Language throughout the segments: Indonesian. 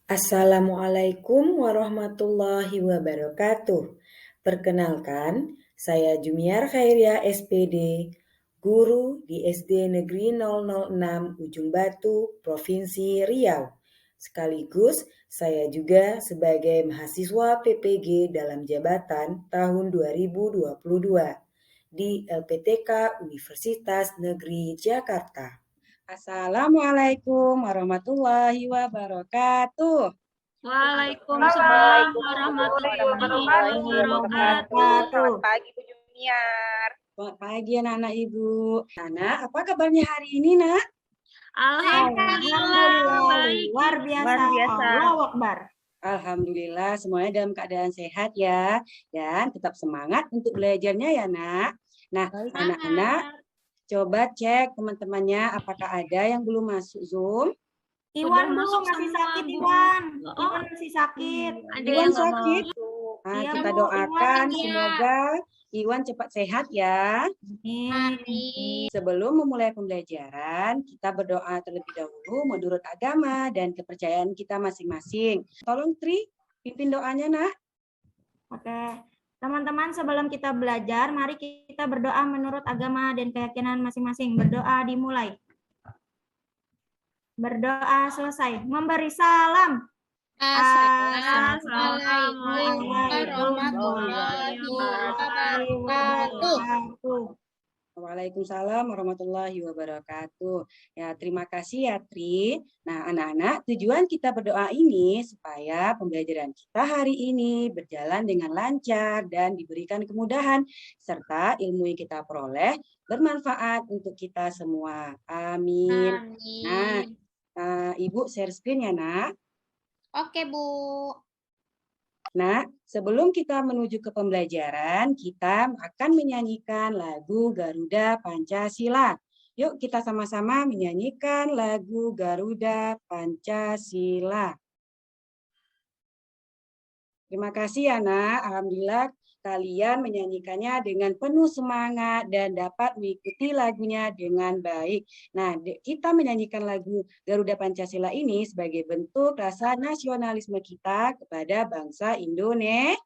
Assalamualaikum warahmatullahi wabarakatuh. Perkenalkan, saya Jumiar Khairia SPD, guru di SD Negeri 006 Ujung Batu, Provinsi Riau. Sekaligus saya juga sebagai mahasiswa PPG dalam jabatan tahun 2022 di LPTK Universitas Negeri Jakarta. Assalamualaikum warahmatullahi wabarakatuh. Waalaikumsalam warahmatullahi wabarakatuh. Selamat pagi Bu Junior. Selamat pagi anak-anak Ibu. Anak, apa kabarnya hari ini, Nak? Alhamdulillah baik. Luar biasa. Allahu Akbar. Alhamdulillah semuanya dalam keadaan sehat ya. Dan tetap semangat untuk belajarnya ya, Nak. Nah, anak-anak coba cek teman-temannya apakah ada yang belum masuk Zoom. Iwan belum masih sakit, Iwan. Iwan masih sakit. Iwan sakit. Nah, Iya, kita Bu. doakan Iwan, semoga Iwan cepat sehat ya. Amin. Sebelum memulai pembelajaran, kita berdoa terlebih dahulu menurut agama dan kepercayaan kita masing-masing. Tolong Tri, pimpin doanya, Nak. Oke. Teman-teman, sebelum kita belajar, mari kita berdoa menurut agama dan keyakinan masing-masing. Berdoa dimulai. Berdoa selesai. Memberi salam. Assalamualaikum warahmatullahi wabarakatuh. Waalaikumsalam warahmatullahi wabarakatuh. Ya, terima kasih ya Tri. Nah, anak-anak, tujuan kita berdoa ini supaya pembelajaran kita hari ini berjalan dengan lancar dan diberikan kemudahan serta ilmu yang kita peroleh bermanfaat untuk kita semua. Amin. Nah, Ibu share screen ya, Nak. Oke, Bu. Nah, sebelum kita menuju ke pembelajaran, kita akan menyanyikan lagu Garuda Pancasila. Yuk kita sama-sama menyanyikan lagu Garuda Pancasila. Terima kasih ya, Nak. Alhamdulillah kalian menyanyikannya dengan penuh semangat dan dapat mengikuti lagunya dengan baik. Nah, kita menyanyikan lagu Garuda Pancasila ini sebagai bentuk rasa nasionalisme kita kepada bangsa Indonesia.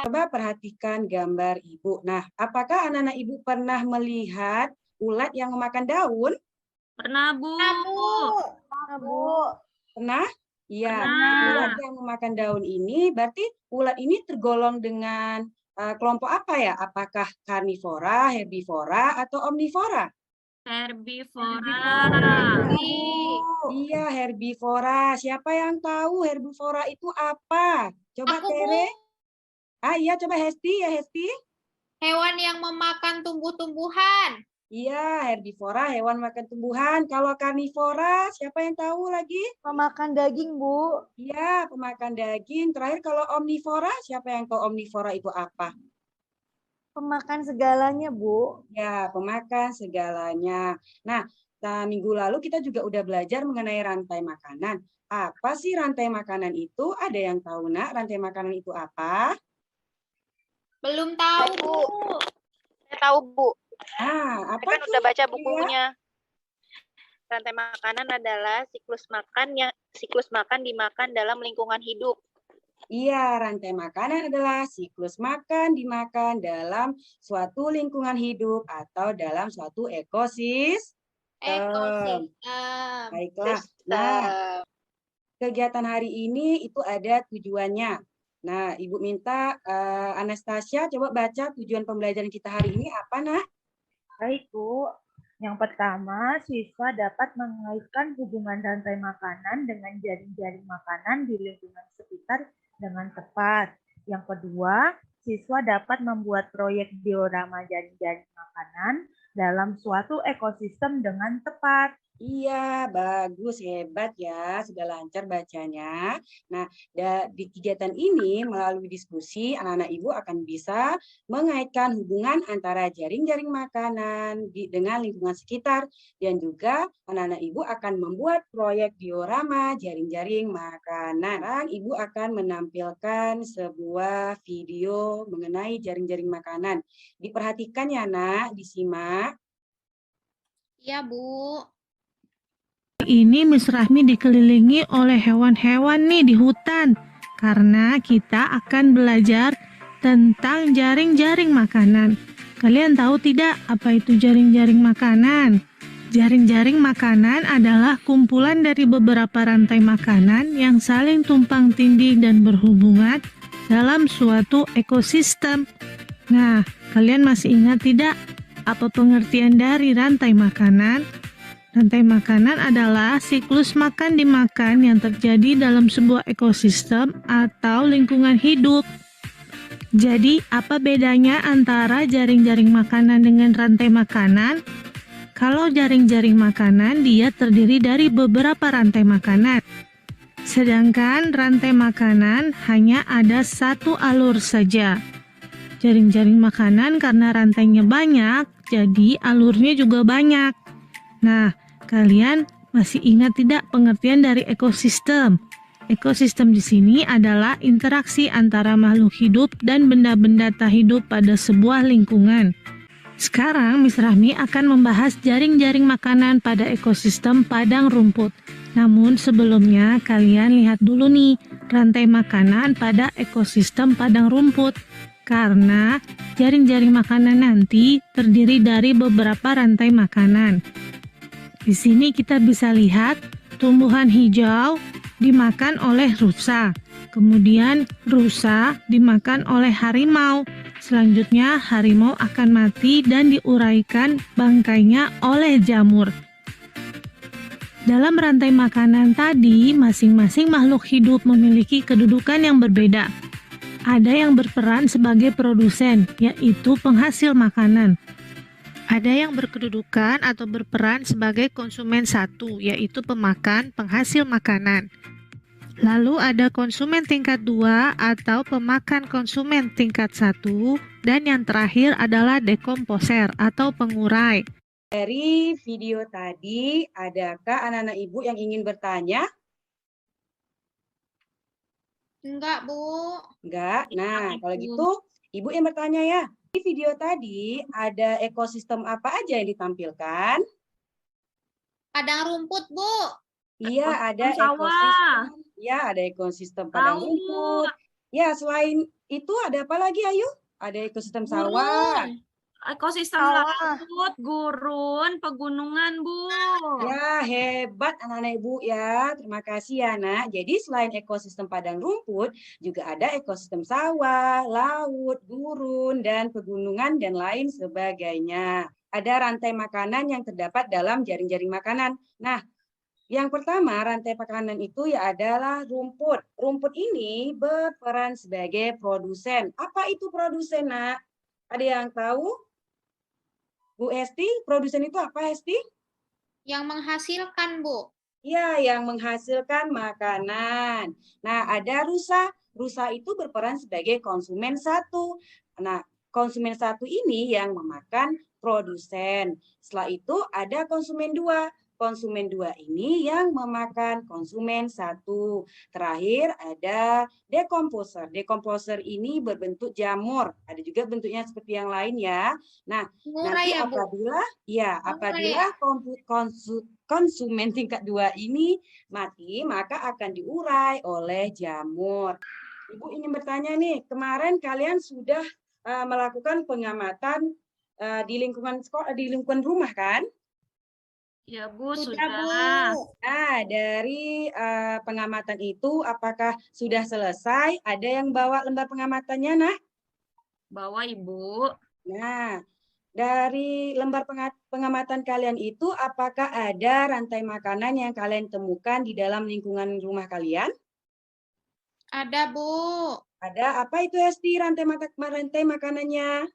Coba perhatikan gambar Ibu. Nah, apakah anak-anak Ibu pernah melihat ulat yang memakan daun? Pernah, Bu. Pernah? Iya, Pernah. ulat yang memakan daun ini berarti ulat ini tergolong dengan kelompok apa ya? Apakah karnivora, herbivora, atau omnivora? Herbivora. Iya, herbivora. Siapa yang tahu herbivora itu apa? Coba Aku, Bu. Tere. Iya, coba Hesti ya, Hesti. Hewan yang memakan tumbuh-tumbuhan. Iya, herbivora, hewan makan tumbuhan. Kalau karnivora, siapa yang tahu lagi? Pemakan daging, Bu. Iya, pemakan daging. Terakhir kalau omnivora, siapa yang tahu omnivora itu apa? Pemakan segalanya, Bu. Ya, pemakan segalanya. Nah, minggu lalu kita juga udah belajar mengenai rantai makanan. Apa sih rantai makanan itu? Ada yang tahu, Nak, rantai makanan itu apa? Belum tahu, Bu. Saya tahu, Bu. Apa Saya kan tuh? udah baca Iya. bukunya. Rantai makanan adalah siklus makan dimakan dalam lingkungan hidup. Iya, rantai makanan adalah siklus makan dimakan dalam suatu lingkungan hidup atau dalam suatu ekosistem. Baiklah. Nah, kegiatan hari ini itu ada tujuannya. Nah, Ibu minta Anastasia coba baca tujuan pembelajaran kita hari ini apa, Nak? Baik, Bu. Yang pertama, siswa dapat mengaitkan hubungan rantai makanan dengan jaring-jaring makanan di lingkungan sekitar dengan tepat. Yang kedua, siswa dapat membuat proyek diorama jaring-jaring makanan dalam suatu ekosistem dengan tepat. Iya, bagus, hebat ya, sudah lancar bacanya. Nah, di kegiatan ini melalui diskusi, anak-anak Ibu akan bisa mengaitkan hubungan antara jaring-jaring makanan dengan lingkungan sekitar, dan juga anak-anak Ibu akan membuat proyek diorama jaring-jaring makanan. Dan Ibu akan menampilkan sebuah video mengenai jaring-jaring makanan. Diperhatikan ya, Nak, disimak. Iya, Bu. Ini Miss Rahmi dikelilingi oleh hewan-hewan nih di hutan. Karena kita akan belajar tentang jaring-jaring makanan. Kalian tahu tidak apa itu jaring-jaring makanan? Jaring-jaring makanan adalah kumpulan dari beberapa rantai makanan yang saling tumpang tindih dan berhubungan dalam suatu ekosistem. Nah, kalian masih ingat tidak apa pengertian dari rantai makanan? Rantai makanan adalah siklus makan dimakan yang terjadi dalam sebuah ekosistem atau lingkungan hidup. Jadi, apa bedanya antara jaring-jaring makanan dengan rantai makanan? Kalau jaring-jaring makanan, dia terdiri dari beberapa rantai makanan. Sedangkan rantai makanan hanya ada satu alur saja. Jaring-jaring makanan karena rantainya banyak, jadi alurnya juga banyak. Nah, kalian masih ingat tidak pengertian dari ekosistem? Ekosistem di sini adalah interaksi antara makhluk hidup dan benda-benda tak hidup pada sebuah lingkungan. Sekarang Miss Rahmi akan membahas jaring-jaring makanan pada ekosistem padang rumput. Namun sebelumnya kalian lihat dulu nih rantai makanan pada ekosistem padang rumput. Karena jaring-jaring makanan nanti terdiri dari beberapa rantai makanan. Di sini kita bisa lihat tumbuhan hijau dimakan oleh rusa. Kemudian rusa dimakan oleh harimau. Selanjutnya harimau akan mati dan diuraikan bangkainya oleh jamur. Dalam rantai makanan tadi, masing-masing makhluk hidup memiliki kedudukan yang berbeda. Ada yang berperan sebagai produsen, yaitu penghasil makanan. Ada yang berkedudukan atau berperan sebagai konsumen satu, yaitu pemakan, penghasil makanan. Lalu ada konsumen tingkat 2 atau pemakan konsumen tingkat 1, dan yang terakhir adalah dekomposer atau pengurai. Dari video tadi, adakah anak-anak ibu yang ingin bertanya? Enggak, Bu. Enggak. Nah, kalau gitu ibu yang bertanya ya. Di video tadi ada ekosistem apa aja yang ditampilkan? Padang rumput, Bu. Iya, ada sawah. ekosistem. Ya, ada ekosistem padang rumput. Ya, selain itu ada apa lagi, Ayu? Ada ekosistem sawah. Gurun. Ekosistem laut, gurun, pegunungan, Bu. Ya, hebat anak-anak ibu ya. Terima kasih ya, Nak. Jadi selain ekosistem padang rumput, juga ada ekosistem sawah, laut, gurun, dan pegunungan, dan lain sebagainya. Ada rantai makanan yang terdapat dalam jaring-jaring makanan. Nah, yang pertama, rantai makanan itu ya adalah rumput. Rumput ini berperan sebagai produsen. Apa itu produsen, Nak? Ada yang tahu? Bu Hesti, produsen itu apa, Hesti? Yang menghasilkan, Bu. Ya, yang menghasilkan makanan. Nah, ada rusa. Rusa itu berperan sebagai konsumen satu. Nah, konsumen satu ini yang memakan produsen. Setelah itu ada konsumen dua. Konsumen dua ini yang memakan konsumen satu. Terakhir ada dekomposer. Dekomposer ini berbentuk jamur. Ada juga bentuknya seperti yang lain ya. Nah, nanti Pengurai ya, Bu. apabila konsumen tingkat 2 ini mati, maka akan diurai oleh jamur. Ibu ingin bertanya nih, kemarin kalian sudah melakukan pengamatan di lingkungan rumah kan? Ya, Bu, Sudah, Bu. Nah, dari pengamatan itu apakah sudah selesai? Ada yang bawa lembar pengamatannya, Nak? Bawa, Ibu. Nah, dari lembar pengamatan kalian itu, apakah ada rantai makanan yang kalian temukan di dalam lingkungan rumah kalian? Ada, Bu. Ada apa itu, Hesti, rantai makanannya?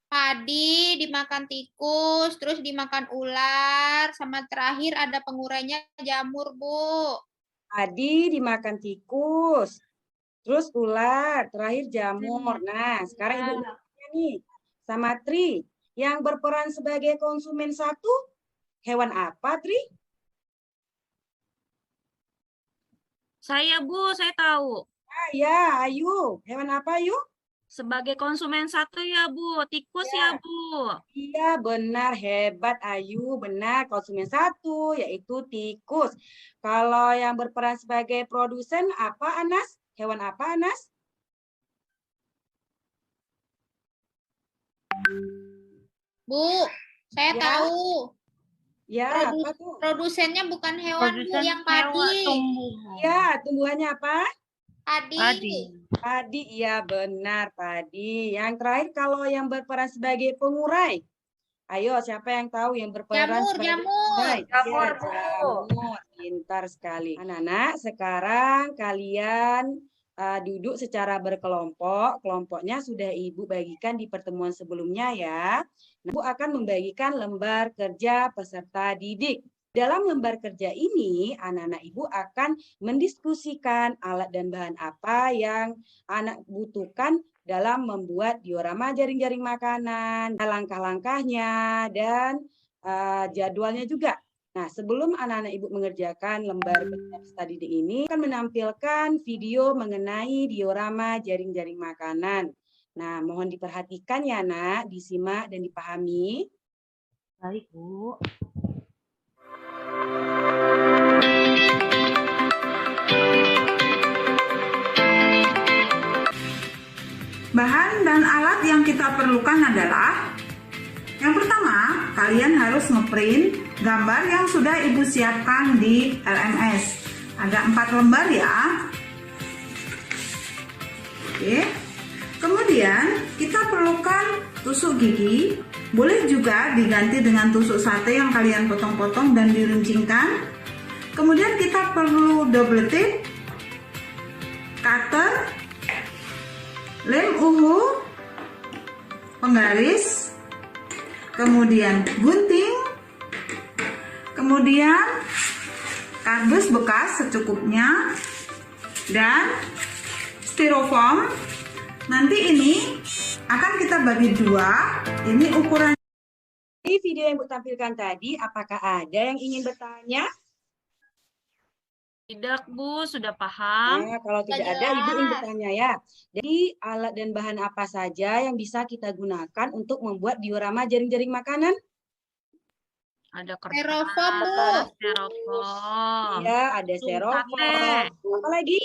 Padi dimakan tikus, terus dimakan ular, sama terakhir ada pengurainya jamur, Bu. Padi dimakan tikus, terus ular, terakhir jamur. Nah, sekarang Ibu bertanya nih, sama Tri, yang berperan sebagai konsumen satu, hewan apa, Tri? Saya, Bu, saya tahu. Ah, ya, Ayu. Hewan apa, Ayu? Sebagai konsumen satu ya, Bu. Tikus ya, Bu. Iya, benar. Hebat, Ayu. Benar, konsumen satu, yaitu tikus. Kalau yang berperan sebagai produsen, apa, Anas? Hewan apa, Anas? Bu, saya Ya. tahu. Ya, Produ- apa tuh? Produsennya bukan hewan, Bu, yang padi. Ya, tumbuhannya apa? Padi. Padi, iya benar, padi. Yang terakhir, kalau yang berperan sebagai pengurai. Ayo, siapa yang tahu yang berperan sebagai pengurai? Jamur, Ya, Bu. jamur. Pintar sekali. Anak-anak, sekarang kalian duduk secara berkelompok. Kelompoknya sudah Ibu bagikan di pertemuan sebelumnya ya. Ibu akan membagikan lembar kerja peserta didik. Dalam lembar kerja ini, anak-anak Ibu akan mendiskusikan alat dan bahan apa yang anak butuhkan dalam membuat diorama jaring-jaring makanan, langkah-langkahnya, dan jadwalnya juga. Nah, sebelum anak-anak Ibu mengerjakan lembar kerja peserta didik ini, akan menampilkan video mengenai diorama jaring-jaring makanan. Nah, mohon diperhatikan ya, Nak, disimak dan dipahami. Baik, Bu. Bahan dan alat yang kita perlukan adalah yang pertama, kalian harus ngeprint gambar yang sudah Ibu siapkan di LMS. Ada 4 lembar ya. Oke. Kemudian kita perlukan tusuk gigi. Boleh juga diganti dengan tusuk sate yang kalian potong-potong dan diruncingkan. Kemudian kita perlu double tip, cutter, lem uhu, penggaris, kemudian gunting, kemudian kardus bekas secukupnya, dan styrofoam. Nanti ini akan kita bagi 2. Ini ukuran. Di video yang Ibu tampilkan tadi, apakah ada yang ingin bertanya? Tidak, Bu. Sudah paham. Nah, kalau tidak ada, Ibu ingin bertanya ya. Jadi, alat dan bahan apa saja yang bisa kita gunakan untuk membuat diorama jaring-jaring makanan? Ada Styrofoam, Bu. Styrofoam. Iya, ada styrofoam. Apa lagi?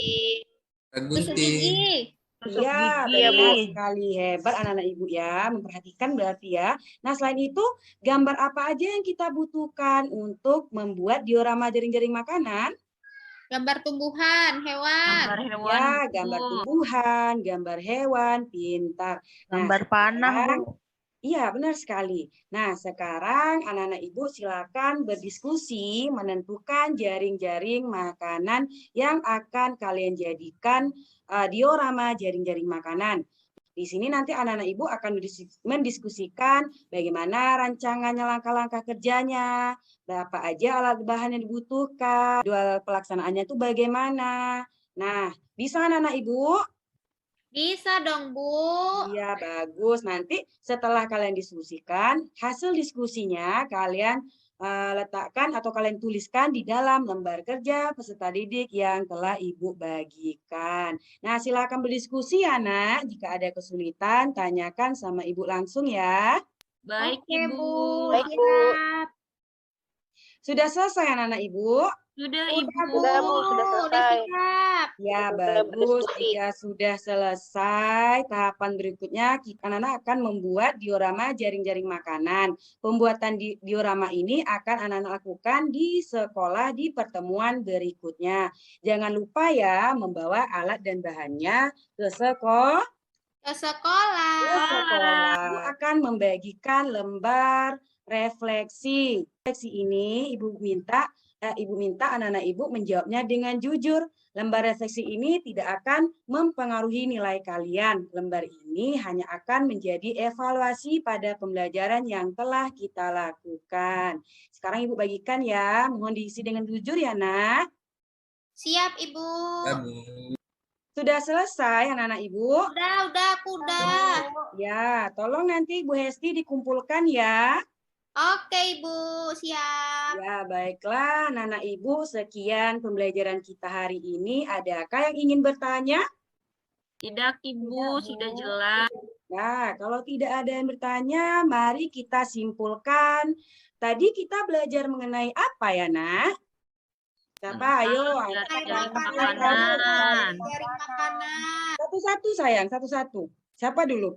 Tusuk gigi. Iya, benar sekali. Hebat anak-anak Ibu ya, memperhatikan berarti ya. Nah, selain itu, gambar apa aja yang kita butuhkan untuk membuat diorama jaring-jaring makanan? Gambar tumbuhan, hewan. Gambar hewan. Ya, Bu. gambar tumbuhan, gambar hewan, pintar. Gambar panah, Bu. Iya, benar sekali. Nah, sekarang anak-anak Ibu silakan berdiskusi menentukan jaring-jaring makanan yang akan kalian jadikan diorama jaring-jaring makanan. Di sini nanti anak-anak Ibu akan mendiskusikan bagaimana rancangannya, langkah-langkah kerjanya, berapa aja alat bahan yang dibutuhkan, jadwal pelaksanaannya itu bagaimana. Nah, bisa anak-anak Ibu? Bisa dong, Bu. Iya, bagus. Nanti setelah kalian diskusikan, hasil diskusinya kalian letakkan atau kalian tuliskan di dalam lembar kerja peserta didik yang telah Ibu bagikan. Nah, silakan berdiskusi ya, Nak. Jika ada kesulitan, tanyakan sama Ibu langsung ya. Baik, Oke, Ibu. Bu. Baik, Bu. Siap. Sudah selesai anak-anak Ibu? Sudah, Udah, Ibu. Sudah, Bu. Sudah Udah selesai. siap. Ya, Sudah bagus. berdiskusi. Jika sudah selesai, tahapan berikutnya kita anak-anak akan membuat diorama jaring-jaring makanan. Pembuatan diorama ini akan anak-anak lakukan di sekolah di pertemuan berikutnya. Jangan lupa ya membawa alat dan bahannya ke sekolah. Ke sekolah. Ibu akan membagikan lembar refleksi. Refleksi ini Ibu minta anak-anak Ibu menjawabnya dengan jujur. Lembar refleksi ini tidak akan mempengaruhi nilai kalian. Lembar ini hanya akan menjadi evaluasi pada pembelajaran yang telah kita lakukan. Sekarang Ibu bagikan ya, mohon diisi dengan jujur ya, Nak. Siap, Ibu. Sudah selesai anak-anak Ibu? Udah, aku udah. Ya, tolong nanti Bu Hesti dikumpulkan ya. Oke, Ibu. Siap. Ya, baiklah anak-anak Ibu, sekian pembelajaran kita hari ini. Adakah yang ingin bertanya? Tidak, Ibu, sudah jelas. Nah, kalau tidak ada yang bertanya, mari kita simpulkan. Tadi kita belajar mengenai apa ya, Nak? Siapa? Ayo. Jaring makanan. makanan. Jaring makanan. Satu-satu, sayang. Satu-satu. Siapa dulu?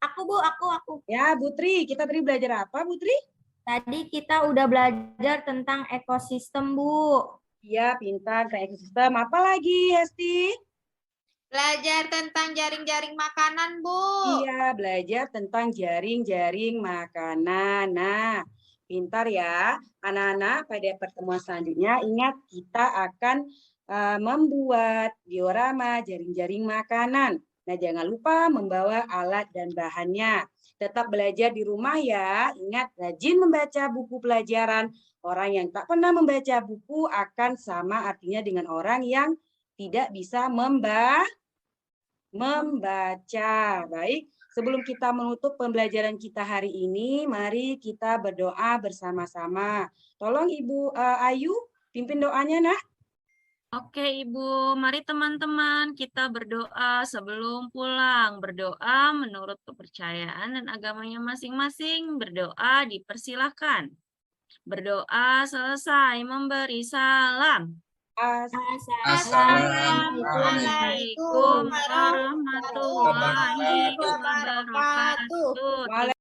Aku, Bu, aku. Ya, Putri. Kita tadi belajar apa, Putri? Tadi kita udah belajar tentang ekosistem, Bu. Iya, pintar. Tentang ekosistem. Apa lagi, Hesti? Belajar tentang jaring-jaring makanan, Bu. Iya, belajar tentang jaring-jaring makanan. Nah, pintar ya. Anak-anak, pada pertemuan selanjutnya, ingat kita akan membuat diorama jaring-jaring makanan. Nah, jangan lupa membawa alat dan bahannya. Tetap belajar di rumah ya. Ingat, rajin membaca buku pelajaran. Orang yang tak pernah membaca buku akan sama artinya dengan orang yang tidak bisa membaca. Baik, sebelum kita menutup pembelajaran kita hari ini, mari kita berdoa bersama-sama. Tolong Ibu Ayu, pimpin doanya, Nak. Oke, Ibu. Mari teman-teman kita berdoa sebelum pulang. Berdoa menurut kepercayaan dan agamanya masing-masing. Berdoa dipersilahkan. Berdoa selesai memberi salam. Assalamualaikum warahmatullahi wabarakatuh.